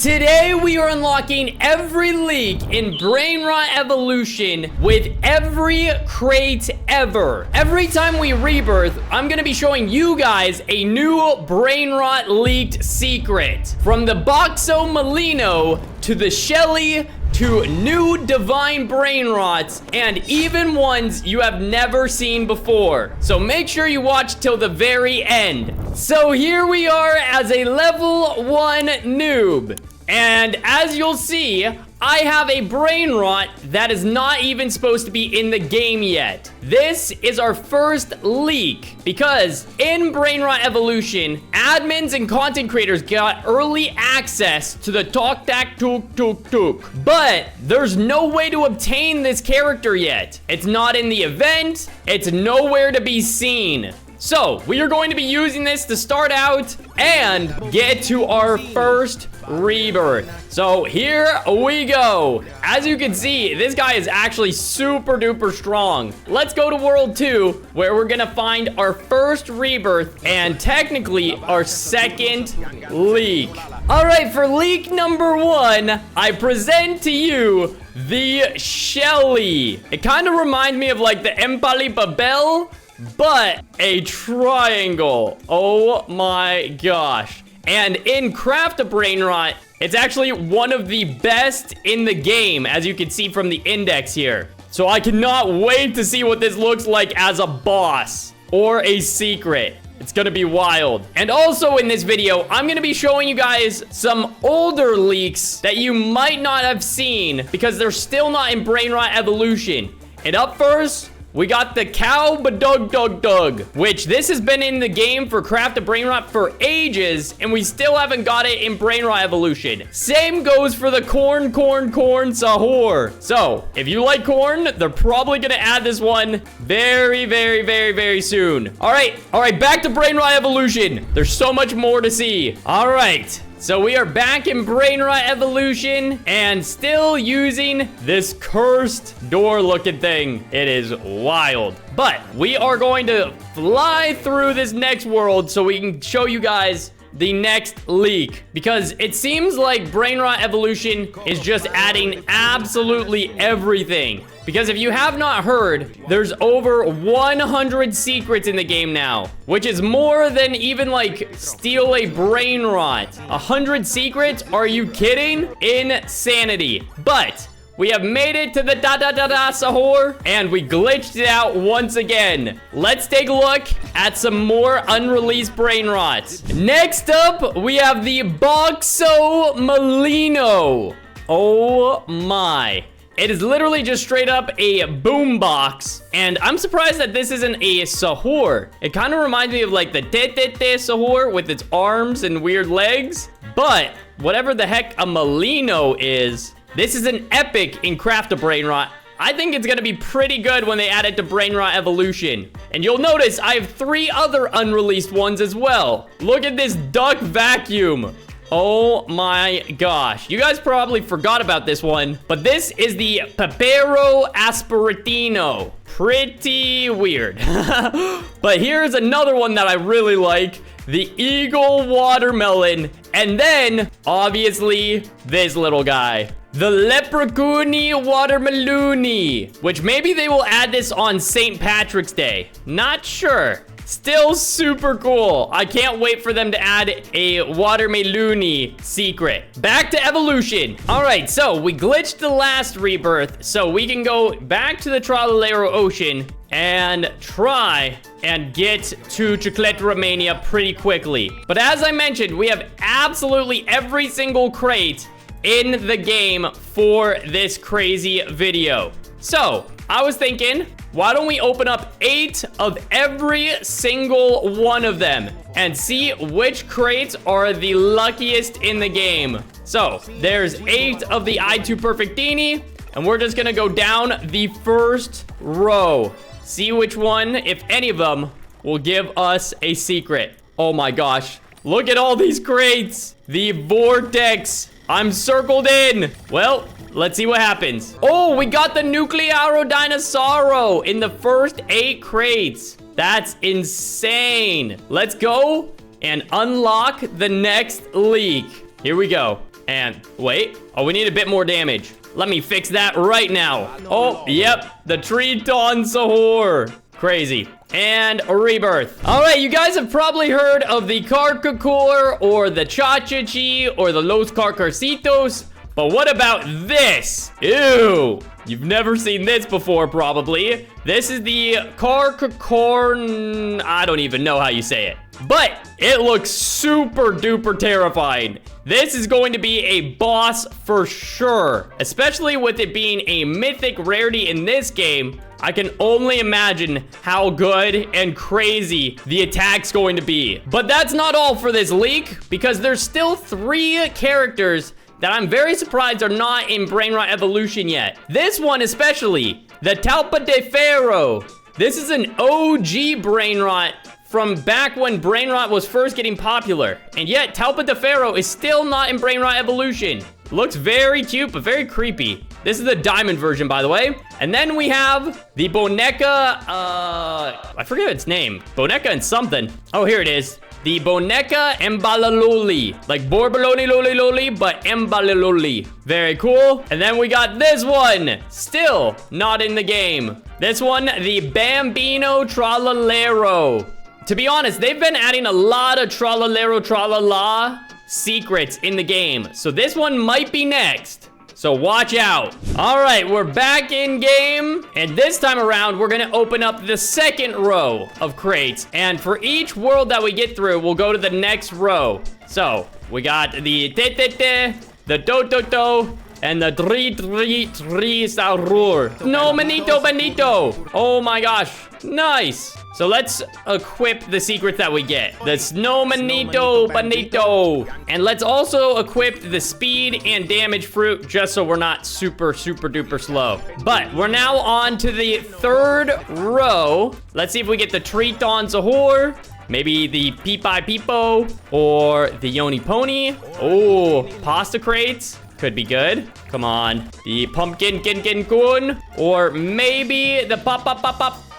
Today we are unlocking every leak in Brainrot Evolution with every crate ever. Every time we rebirth, I'm gonna be showing you guys a new Brainrot leaked secret. From the Boxo Molino to the Shelly to new divine Brainrots and even ones you have never seen before. So make sure you watch till the very end. So here we are as a level 1 noob. And as you'll see, I have a Brainrot that is not even supposed to be in the game yet. This is our first leak because in Brainrot Evolution, admins and content creators got early access to the Tok Tak Tuk Tuk Tuk. But there's no way to obtain this character yet. It's not in the event. It's nowhere to be seen. So we are going to be using this to start out and get to our first rebirth. So here we go. As you can see, this guy is actually super duper strong. Let's go to world 2 where we're gonna find our first rebirth and technically our second leak. All right, for leak number 1, I present to you the Shelly. It kind of reminds me of like the Empalipa Bell, but a triangle. Oh my gosh. And in Craft a Brainrot, it's actually one of the best in the game, as you can see from the index here. So I cannot wait to see what this looks like as a boss or a secret. It's gonna be wild. And also in this video, I'm gonna be showing you guys some older leaks that you might not have seen because they're still not in Brainrot Evolution. And up first, we got the cow Badug, which this has been in the game for Craft a Brainrot for ages, and we still haven't got it in Brainrot Evolution. Same goes for the corn sahur. So, if you like corn, they're probably gonna add this one very soon. All right, back to Brainrot Evolution. There's so much more to see. All right. So we are back in Brainrot Evolution and still using this cursed door looking thing. It is wild. But we are going to fly through this next world so we can show you guys the next leak, because it seems like Brainrot Evolution is just adding absolutely everything. Because if you have not heard, there's over 100 secrets in the game now, which is more than even like steal a Brainrot. 100 secrets? Are you kidding? Insanity. But we have made it to the sahur, and we glitched it out once again. Let's take a look at some more unreleased Brainrots. Next up, we have the Boxo Molino. Oh my. It is literally just straight up a boombox, and I'm surprised that this isn't a sahur. It kind of reminds me of like the sahur with its arms and weird legs, but whatever the heck a Molino is, this is an epic in Craft a Brainrot. I think it's gonna be pretty good when they add it to Brainrot Evolution. And you'll notice I have 3 other unreleased ones as well. Look at this duck vacuum. Oh my gosh. You guys probably forgot about this one, but this is the Pepero Aspiratino. Pretty weird. But here's another one that I really like. The Eagle Watermelon. And then, obviously, this little guy. The Leprechauni Watermeloni. Which maybe they will add this on St. Patrick's Day. Not sure. Still super cool. I can't wait for them to add a Watermeloni secret. Back to Evolution. All right, so we glitched the last rebirth, so we can go back to the Tralalero Ocean and try and get to Chicletra Mania pretty quickly. But as I mentioned, we have absolutely every single crate in the game for this crazy video. So, I was thinking, why don't we open up 8 of every single one of them and see which crates are the luckiest in the game. So, there's 8 of the I2 Perfectini, and we're just gonna go down the first row. See which one, if any of them, will give us a secret. Oh my gosh. Look at all these crates. The Vortex. I'm circled in. Well, let's see what happens. Oh, we got the Nuclearo Dinosauro in the first 8 crates. That's insane. Let's go and unlock the next leak. Here we go. And wait. Oh, we need a bit more damage. Let me fix that right now. Oh, yep. The Triton Sahur. Crazy. And a rebirth. All right, you guys have probably heard of the Carcacor or the Cha-Cha-Chi or the Los Carcarcitos. But what about this? Ew. You've never seen this before, probably. This is the Carcacorn. I don't even know how you say it. But it looks super duper terrifying. This is going to be a boss for sure. Especially with it being a mythic rarity in this game. I can only imagine how good and crazy the attack's going to be. But that's not all for this leak, because there's still 3 characters that I'm very surprised are not in Brainrot Evolution yet. This one especially, the Talpa de Ferro. This is an OG Brainrot from back when Brainrot was first getting popular. And yet, Talpa de Ferro is still not in Brainrot Evolution. Looks very cute, but very creepy. This is the diamond version, by the way. And then we have the Boneca, I forget its name. Boneca and something. Oh, here it is. The Boneca Embalaloli. Like Borbaloni Loli Loli, but Embalaloli. Very cool. And then we got this one. Still not in the game. This one, the Bambino Tralalero. To be honest, they've been adding a lot of Tralalero Tralala secrets in the game. So this one might be next. So watch out. All right, we're back in game. And this time around, we're gonna open up the second row of crates. And for each world that we get through, we'll go to the next row. So we got the Te-Te-Te, the Do-Do-Do, and the Tri-Tri-Tri-Saurur. No, Benito, Benito. Oh my gosh, nice. So let's equip the secrets that we get. The Snow Benito, Benito. And let's also equip the speed and damage fruit just so we're not super duper slow. But we're now on to the third row. Let's see if we get the Triton Sahur. Maybe the Peepai Peepo or the Yoni Pony. Oh, pasta crates. Could be good. Come on. The Pumpkin Kin Kun. Or maybe the Pop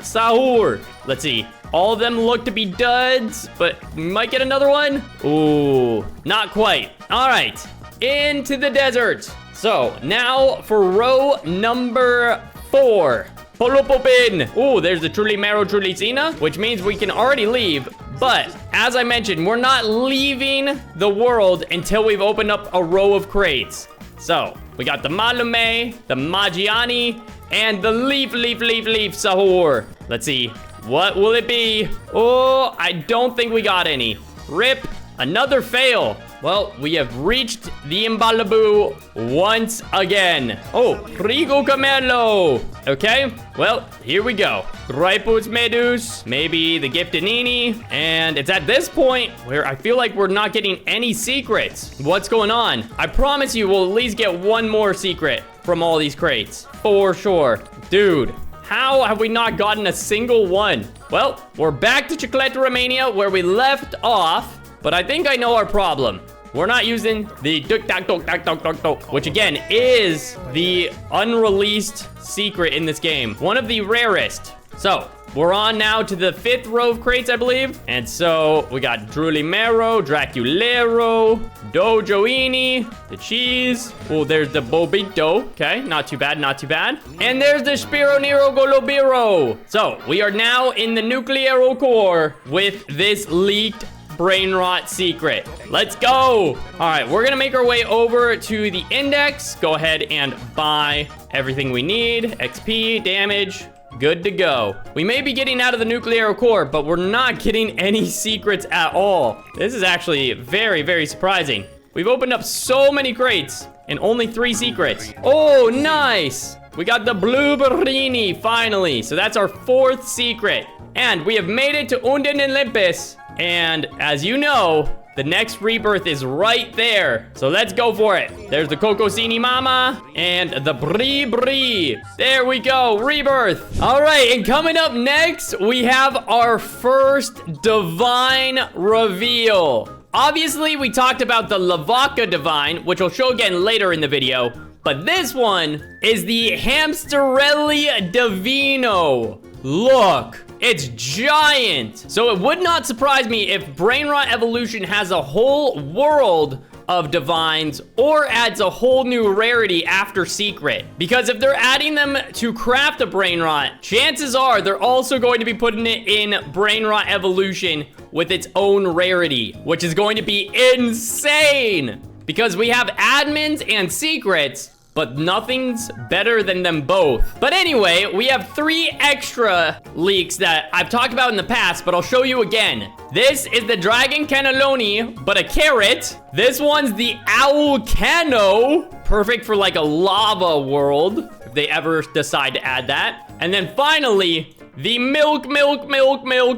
Sahur. Let's see. All of them look to be duds, but we might get another one. Ooh, not quite. All right, into the desert. So now for row number 4. Polopopin. Ooh, there's the Truly Mero Trulicina, which means we can already leave. But as I mentioned, we're not leaving the world until we've opened up a row of crates. So we got the Malume, the Magiani, and the Leaf Sahur. Let's see. What will it be? Oh, I don't think we got any. Rip. Another fail. Well, we have reached the Imbalabu once again. Oh, Rigo Camelo. Okay, well, here we go. Ripus Medus, maybe the Giftanini. And it's at this point where I feel like we're not getting any secrets. What's going on? I promise you we'll at least get one more secret from all these crates. For sure. Dude. How have we not gotten a single one? Well, we're back to Chicleta Romania where we left off, but I think I know our problem. We're not using the Duk-Dak-Duk-Dak-Duk-Duk, which again is the unreleased secret in this game. One of the rarest. So, we're on now to the 5th row of crates, I believe. And so, we got Drulimero, Draculero, Dojoini, the cheese. Oh, there's the Bobito. Okay, not too bad, not too bad. And there's the Spiro Nero Golobiro. So, we are now in the Nuclearo core with this leaked Brainrot secret. Let's go. All right, we're gonna make our way over to the index. Go ahead and buy everything we need. XP, damage. Good to go. We may be getting out of the nuclear core, but we're not getting any secrets at all. This is actually very surprising. We've opened up so many crates and only 3 secrets. Oh, nice. We got the Blueberrini finally. So that's our 4th secret. And we have made it to Unden and Limpus. And as you know, the next rebirth is right there. So let's go for it. There's the Cocosini Mama and the Brie Brie. There we go, rebirth. All right, and coming up next, we have our first divine reveal. Obviously, we talked about the Lavaca Divine, which I'll show again later in the video. But this one is the Hamsterelli Divino. Look. It's giant. So it would not surprise me if Brainrot Evolution has a whole world of divines or adds a whole new rarity after secret. Because if they're adding them to craft a Brainrot, chances are they're also going to be putting it in Brainrot Evolution with its own rarity, which is going to be insane. Because we have admins and secrets, but nothing's better than them both. But anyway, we have 3 extra leaks that I've talked about in the past, but I'll show you again. This is the Dragon Cannelloni, but a carrot. This one's the Owl Cano, perfect for like a lava world, if they ever decide to add that. And then finally, the Milk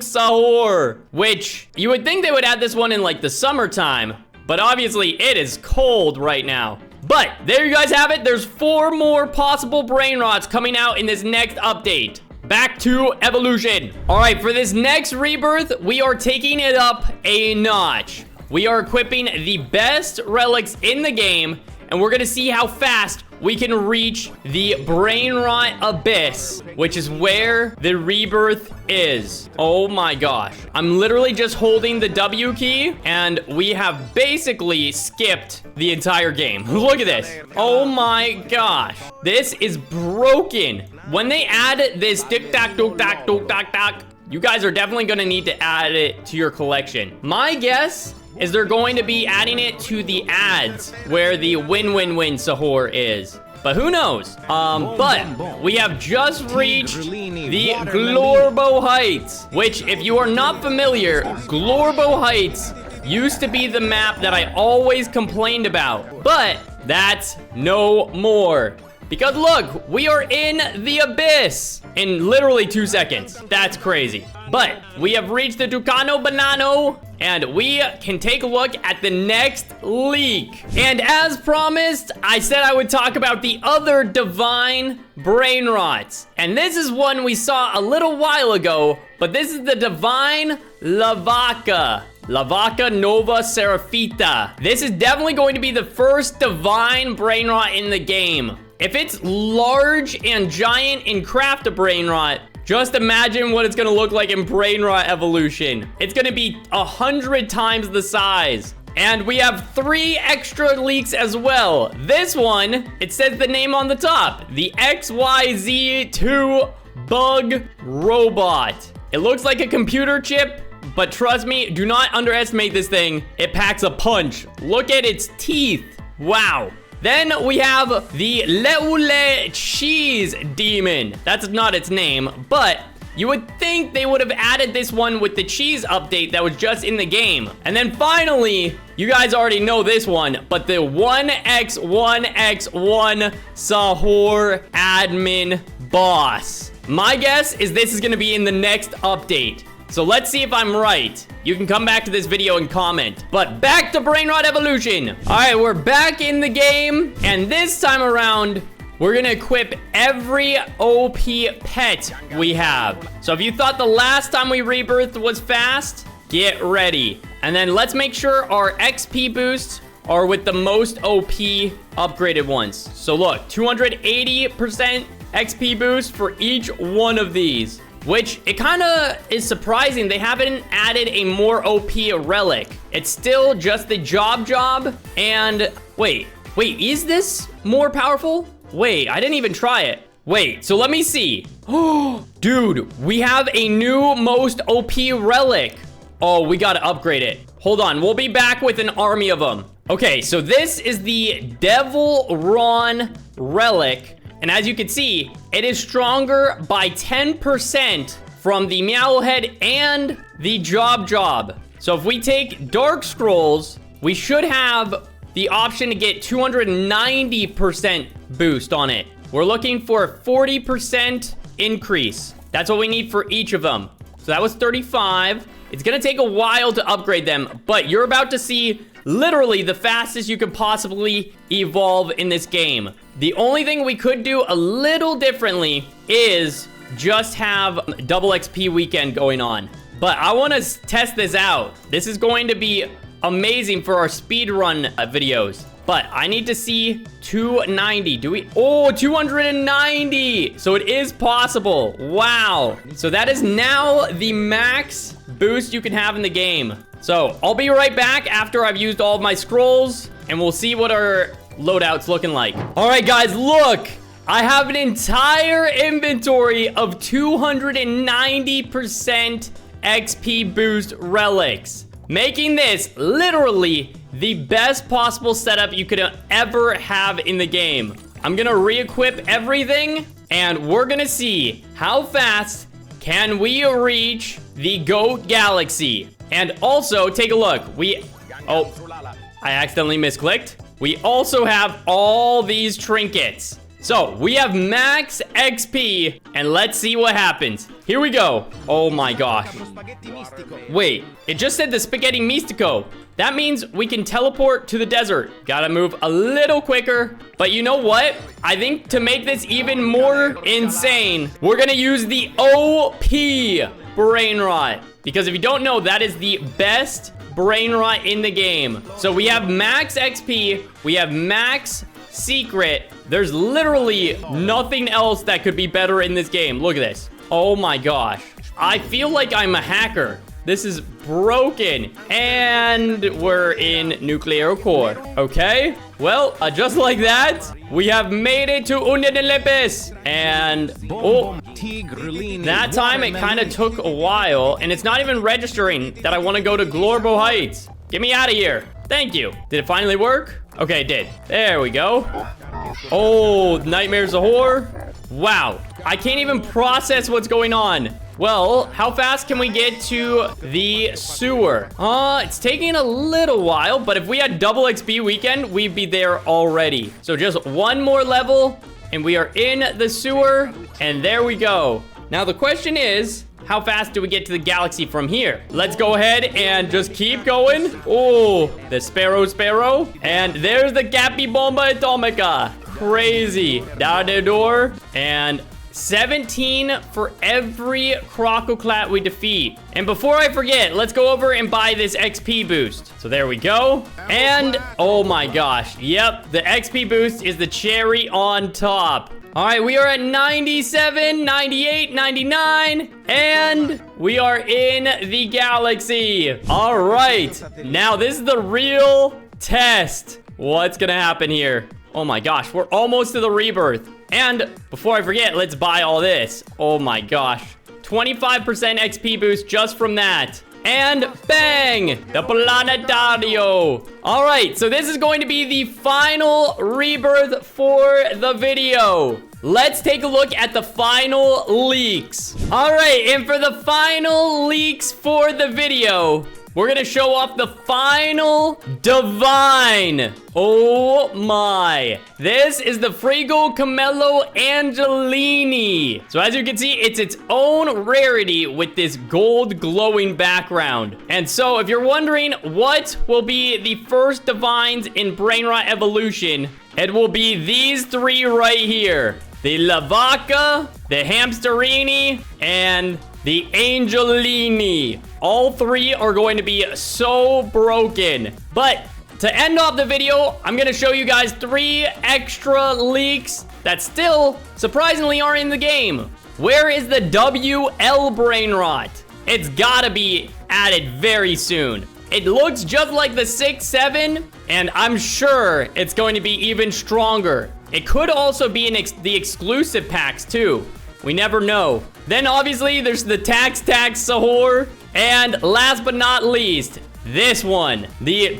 Sahur, which you would think they would add this one in like the summertime, but obviously it is cold right now. But there you guys have it. There's 4 more possible Brainrots coming out in this next update. Back to evolution. All right, for this next rebirth, we are taking it up a notch. We are equipping the best relics in the game, and we're gonna see how fast we can reach the Brainrot Abyss, which is where the rebirth is. Oh my gosh. I'm literally just holding the W key, and we have basically skipped the entire game. Look at this. Oh my gosh. This is broken. When they add this tick-tack-tock-tack-tock-tack-tack, you guys are definitely gonna need to add it to your collection. My guess is they're going to be adding it to the ads where the win-win-win Sahur is. But who knows? But we have just reached the Glorbo Heights, which if you are not familiar, Glorbo Heights used to be the map that I always complained about, but that's no more. Because look, we are in the abyss in literally 2 seconds. That's crazy. But we have reached the Tucano Banano, and we can take a look at the next leak. And as promised, I said I would talk about the other divine Brainrots. And this is one we saw a little while ago, but this is the divine Lavaca. Lavaca Nova Seraphita. This is definitely going to be the first divine Brainrot in the game. If it's large and giant in Craft a Brainrot, just imagine what it's gonna look like in Brainrot Evolution. It's gonna be 100 times the size. And we have 3 extra leaks as well. This one, it says the name on the top, the XYZ2 Bug Robot. It looks like a computer chip, but trust me, do not underestimate this thing. It packs a punch. Look at its teeth. Wow. Then we have the Leule Cheese Demon. That's not its name, but you would think they would have added this one with the cheese update that was just in the game. And then finally, you guys already know this one, but the 1x1x1 Sahur Admin Boss. My guess is this is gonna be in the next update. So let's see if I'm right. You can come back to this video and comment. But back to Brainrot Evolution. All right, we're back in the game. And this time around, we're gonna equip every OP pet we have. So if you thought the last time we rebirthed was fast, get ready. And then let's make sure our XP boosts are with the most OP upgraded ones. So look, 280% XP boost for each one of these. Which, it kind of is surprising they haven't added a more OP relic. It's still just the job, and wait, is this more powerful? Wait, I didn't even try it. Wait, so let me see. Oh, dude, we have a new most OP relic. Oh, we gotta upgrade it. Hold on, we'll be back with an army of them. Okay, so this is the Devil Ron relic. And as you can see, it is stronger by 10% from the Meowhead and the Job. So if we take Dark Scrolls, we should have the option to get 290% boost on it. We're looking for a 40% increase. That's what we need for each of them. So that was 35. It's gonna take a while to upgrade them, but you're about to see literally the fastest you could possibly evolve in this game. The only thing we could do a little differently is just have double XP weekend going on. But I want to test this out. This is going to be amazing for our speedrun videos. But I need to see 290. Do we? Oh, 290. So it is possible. Wow. So that is now the max boost you can have in the game. So I'll be right back after I've used all of my scrolls, and we'll see what our loadout's looking like. All right, guys, look. I have an entire inventory of 290% XP boost relics, making this literally the best possible setup you could ever have in the game. I'm gonna re-equip everything, and we're gonna see how fast can we reach the GOAT Galaxy. And also, take a look. Oh, I accidentally misclicked. We also have all these trinkets. So, we have max XP, and let's see what happens. Here we go. Oh my gosh. Wait, it just said the Spaghetti Mistico. That means we can teleport to the desert. Gotta move a little quicker. But you know what? I think to make this even more insane, we're gonna use the OP Brainrot. Because if you don't know, that is the best Brainrot in the game. So we have max XP, we have max secret. There's literally nothing else that could be better in this game. Look at this. Oh my gosh. I feel like I'm a hacker. This is broken. And we're in nuclear core. Okay. Well, just like that, we have made it to Unreleased. And, oh, that time it kind of took a while. And it's not even registering that I want to go to Glorbo Heights. Get me out of here. Thank you. Did it finally work? Okay, it did. There we go. Oh, Nightmare's a whore. Wow. I can't even process what's going on. Well, how fast can we get to the sewer? It's taking a little while, but if we had double XP weekend, we'd be there already. So just one more level, and we are in the sewer, and there we go. Now, the question is, how fast do we get to the galaxy from here? Let's go ahead and just keep going. Oh, the Sparrow. And there's the Cappy Bomba Atomica. Crazy. Down the door. And 17 for every Crococlat we defeat. And before I forget, let's go over and buy this XP boost. So there we go. And, oh my gosh. Yep, the XP boost is the cherry on top. All right, we are at 97, 98, 99, and we are in the galaxy. All right, now this is the real test. What's gonna happen here? Oh my gosh, we're almost to the rebirth. And before I forget, let's buy all this. Oh my gosh, 25% XP boost just from that. And bang, the Planetario. All right, so this is going to be the final rebirth for the video. Let's take a look at the final leaks. All right, and for the final leaks for the video, we're gonna show off the final divine. Oh my. This is the Frigo Camello Angelini. So as you can see, it's its own rarity with this gold glowing background. And so if you're wondering what will be the first divines in Brainrot Evolution, it will be these three right here. The Lavaca, the Hamsterini, and the Angelini. All three are going to be so broken. But to end off the video, I'm going to show you guys 3 extra leaks that still surprisingly are in the game. Where is the WL Brainrot? It's gotta be added very soon. It looks just like the 6-7, and I'm sure it's going to be even stronger. It could also be in the exclusive packs too. We never know. Then obviously there's the Tax Sahur. And last but not least, this one, the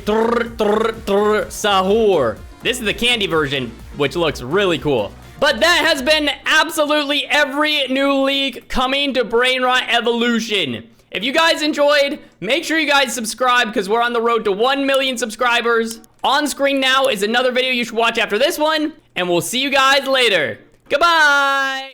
Sahur. This is the candy version, which looks really cool. But that has been absolutely every new leak coming to Brainrot Evolution. If you guys enjoyed, make sure you guys subscribe because we're on the road to 1 million subscribers. On screen now is another video you should watch after this one, and we'll see you guys later. Goodbye!